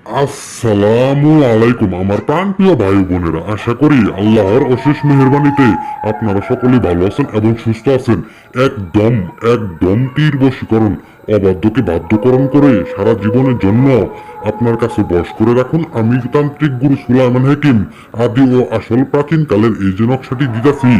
আসসালামু আলাইকুম আমার প্রাণপ্রিয় ভাই বোনেরা, আশা করি আল্লাহর অশেষ মেহেরবানিতে আপনারা সকলেই ভালো আছেন এবং সুস্থ আছেন। একদম একদম তীর বশীকরণ, অবাধ্যকে বাধ্যকরণ করে সারা জীবনের জন্য আপনার কাছে বশ করে রাখুন। আমি তান্ত্রিক গুরু সুলাইমান হাকিম আদি ও আসল প্রাচীন কালের এই যে নকশাটি দিতেছি,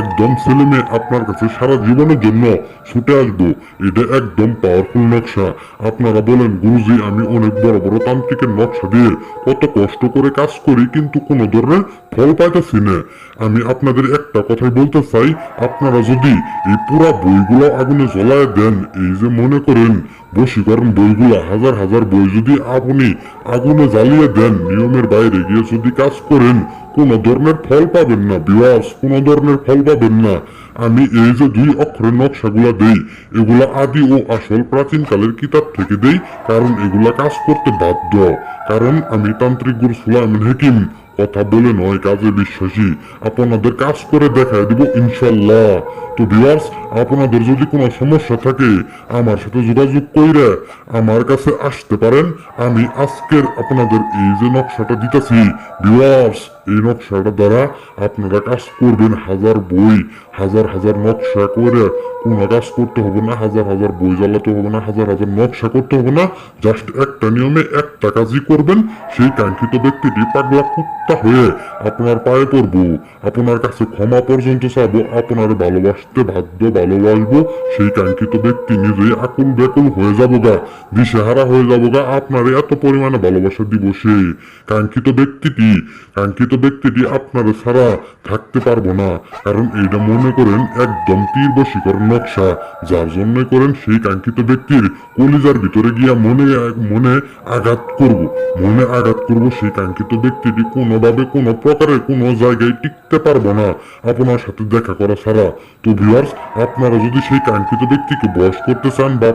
একদম ছেলে মেয়ে আপনার কাছে সারা জীবনের জন্য ছুটে আসবো। এটা একদম পাওয়ারফুল নকশা। আপনারা বলেন গুরুজি, আমি অনেক বড় বড় তান্ত্রিকের নকশা দিয়ে কত কষ্ট করে কাজ করি, কিন্তু কোনো ধরনের ফল পাইতেছি না। আমি আপনাদের একটা কথাই বলতে চাই, আপনারা যদি এই পুরা বইগুলো আগুনে জ্বলায় দেন, এই যে মনে করেন বশীকরণ বইগুলো, হাজার হাজার বই যদি আপনি আগুনে জ্বালিয়ে দেন, নিয়মের বাইরে গিয়ে যদি কাজ করেন, কোনো ধরনের ফল পাবেন না ভিউয়ার্স, কোনো ধরনের ফল পাবেন না। আমি এই যে 2 অক্ষরের নকশাগুলা দেই, এগুলা আদি ও আসল প্রাচীন কালের কিতাব থেকে দেই, কারণ এগুলা কাজ করতে বাধ্য। কারণ আমি তান্ত্রিক গুরু সুলাইমান হাকিম কথা বলে নয়, কাজে বিশ্বাসী। আপনাদের কাজ করে দেখায় দিব ইনশাল্লাহ। তো ভিউয়ার্স, আপনাদের যদি কোনো সমস্যা থাকে আমার সাথে যোগাযোগ কইরা আমার কাছে আসতে পারেন। আমি আজকের আপনাদের এই যে নকশাটা দিতেছি ভিউয়ার্স, এই নকশাটা দ্বারা আপনারা কাজ করবেন। হাজার বই, হাজার হাজার নকশা করে কোনো কাজ করতে হবে না, হাজার হাজার বই জ্বালাতে হবে না, হাজার হাজার নকশা করতে হবে না। জাস্ট একটা নিয়মে একটা কাজই করবেন। সেই কাঙ্ক্ষিত ব্যক্তিটি পাগলা কুত্তা হয়ে আপনার পায়ে পড়বো, আপনার কাছে ক্ষমা পর্যন্ত চাবো, আপনার ভালোবাসতে বাধ্য, ভালোবাসবো। সেই কাঙ্ক্ষিত ব্যক্তি নিজেই আকুল ব্যাকুল হয়ে যাবো গা, দিশেহারা হয়ে যাবো গা। আপনার এত পরিমাণে ভালোবাসা দিব সে কাঙ্ক্ষিত ব্যক্তিটি আপনারা ছাড়া থাকতে পারবো না। কারণ এইটা মনে করেন একদম তীর বশীকরণ নকশা, যার জন্য করেন সেই কাঙ্ক্ষিত ব্যক্তির কলিজার ভিতরে গিয়া মনে মনে আঘাত করব, মনে আঘাত করব। সেই কাঙ্ক্ষিত ব্যক্তিটি কোনোভাবে কোনো প্রকারের কোনো জায়গায় টিকতে পারবো না আপনার সাথে দেখা করা ছাড়া। তো ভিউয়ার্স, আপনারা যদি সেই কাঙ্ক্ষিত ব্যক্তিকে বশ করতে চান বা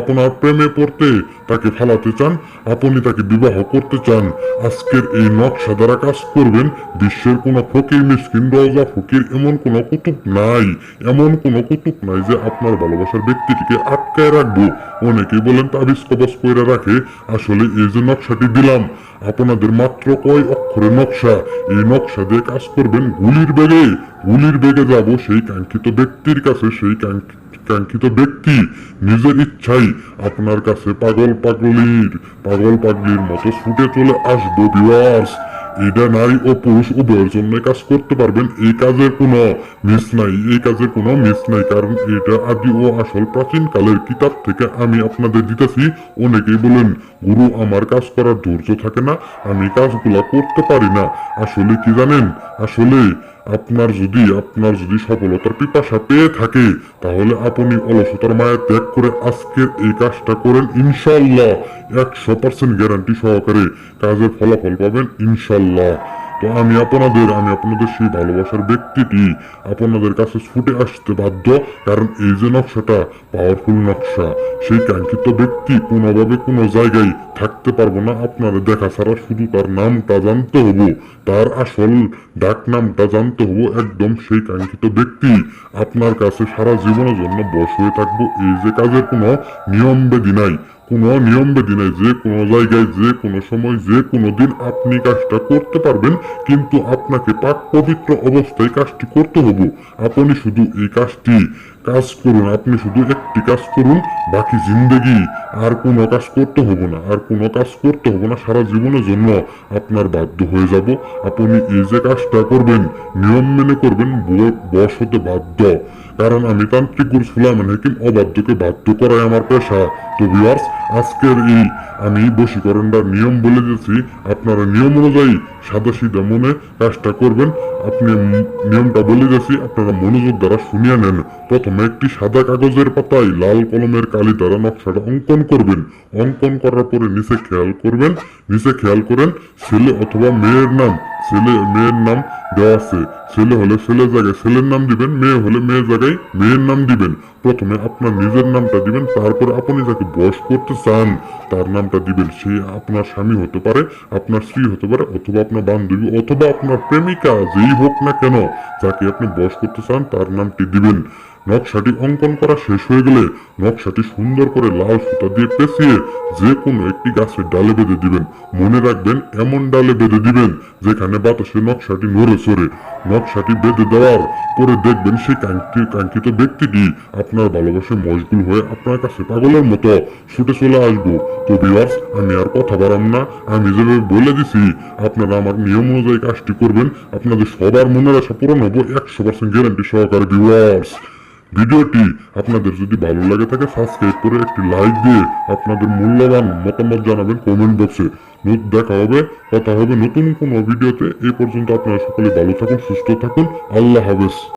আপনার প্রেমে পড়তে তাকে ফেলাতে চান, আপনি তাকে বিবাহ করতে চান, আজকের এই নকশা দ্বারা কাজ করবেন। বিশ্বের কোনো ফকির, মিসকিন, রওজা ফকির, এমন কোনো কুতুব নাই, এমন কোনো কুতুব নাই যে আপনার ভালোবাসার ব্যক্তিটিকে আটকায় রাখবো। অনেকেই বলেন তাবিজ কবজ কইরা রাখে। আসলে এই যে নকশাটি দিলাম আপনাদের, মাত্র কয় অক্ষরের নকশা, এই নকশা দিয়ে কাজ করবেন। গুলির বেগে যাব সেই কাঙ্ক্ষিত ব্যক্তির কাছে। সেই কাঙ্ক্ষিত ব্যক্তি নিজের ইচ্ছাই আপনার কাছে পাগল পাগলির মতো ছুটে চলে আসবো ভিউয়ার্স। এটা নারী ও পুরুষ উভয়ের জন্য কাজ করতে পারবেন। এই কাজের কোনো মিস নাই, কারণ এটা আদি ও আসল প্রাচীন কালের কিতাব থেকে আমি আপনাদের দিতেছি। অনেকেই বলেন গুরু, আমার কাজ করার ধৈর্য থাকে না, আমি কাজগুলা করতে পারি না। আসলে কি জানেন, আসলে আপনার যদি সফলতার পিপাসা পেয়ে থাকে, তাহলে আপনি অলসতার মায়া ত্যাগ করে আজকের এই কাজটা করেন। ইনশাল্লাহ 100% গ্যারান্টি সহকারে কাজের ফলাফল পাবেন ইনশাল্লাহ। তো আমি আপনাদের সেই ভালোবাসার ব্যক্তিটি আপনাদের কাছে ছুটে আসতে বাধ্য। কারণ এই যে নকশাটা পাওয়ারফুল নকশা, সেই কাঙ্ক্ষিত ব্যক্তি কোনোভাবে কোনো জায়গায় থাকতে পারবো না আপনারা দেখা ছাড়া। শুধু তার নামটা জানতে হবো, তার আসল ডাক নামটা জানতে হবো। একদম সেই কাঙ্ক্ষিত ব্যক্তি আপনার কাছে সারা জীবনের জন্য বশ হয়ে থাকবো। এই যে কাজের কোনো নিয়ম বেদি নাই, যে কোনো জায়গায়, যে কোনো সময়, যে কোনো দিন আপনি কাজটা করতে পারবেন। কিন্তু আপনাকে পাক পবিত্র অবস্থায় কাজটি করতে হবে। আপনি শুধু এই কাজ করুন, আপনি শুধু একটি কাজ করুন, বাকি জিন্দেগি আর কোনো কাজ করতে হবে না, সারা জীবনের জন্য আপনার বাধ্য হয়ে যাব। আপনি এই যে কাজটা করবেন, নিয়ম মেনে করবেন, বশ হতে বাধ্য। কারণ আমি তান্ত্রিক গুরু সুলাইমান হাকিম, অবাধ্যকে বাধ্য করাই আমার পেশা। তো ভিউয়ার্স, আজকের এই আমি বশীকরণটার নিয়ম বলে দিয়েছি, আপনারা নিয়ম অনুযায়ী সাদা সিধা মনে কাজটা করবেন। আপনি নিয়মটা বলে দিয়েছি, আপনারা মনোযোগ দ্বারা শুনিয়ে নেন। প্রথমে একটি সাদা কাগজের পাতায় লাল কলমের কালি দ্বারা নকশাটা অঙ্কন করবেন। অঙ্কন করার পরে নিচে খেয়াল করেন ছেলে অথবা মেয়ের নাম দেওয়া আছে। ছেলে হলে ছেলের জায়গায় ছেলের নাম দিবেন, মেয়ে হলে মেয়ের জায়গায় মেয়ের নাম দিবেন। প্রথমে আপনার নিজের নামটা দিবেন, তারপরে আপনি যাকে বশ করতে চান তার নামটা দিবেন। সে আপনার স্বামী হতে পারে, আপনার স্ত্রী হতে পারে, অথবা আপনার বান্ধবী, অথবা আপনার প্রেমিকা, যেই হোক না কেন, যাকে আপনি বশ করতে চান তার নামটি দিবেন। নকশাটি অঙ্কন করা শেষ হয়ে গেলে নকশাটি সুন্দর করে লাল সুতা দিয়ে পেঁচিয়ে যে কোনো একটি গাছের ডালে বেঁধে দিবেন। মনে রাখবেন এমন ডালে বেঁধে দিবেন যেখানে বাতাসে নকশাটি নড়ে চড়ে। নকশাটি বেঁধে দেওয়ার পরে দেখবেন সেই কাঙ্ক্ষিত ব্যক্তিটি আপনার ভালোবাসে মশগুল হয়ে আপনার কাছে পাগলের মতো ছুটে চলে আসবো। তো ভিউয়ার্স, আমি আর কথা বাড়াম না, আমি যেভাবে বলে দিছি আপনারা আমার নিয়ম অনুযায়ী কাজটি করবেন, আপনাদের সবার মনের আশা পূরণ হবো 100% গ্যারান্টি সহকারে। ভিউয়ার্স, ভিডিওটি আপনাদের যদি ভালো লাগে থাকে সাবস্ক্রাইব করে একটি লাইক দিয়ে আপনাদের মূল্যবান মতামত জানাবেন কমেন্ট বক্সে। দেখা হবে, কথা হবে নতুন কোনো ভিডিওতে। এই পর্যন্ত আপনারা সকলে ভালো থাকুন, সুস্থ থাকুন। আল্লাহ হাফেজ।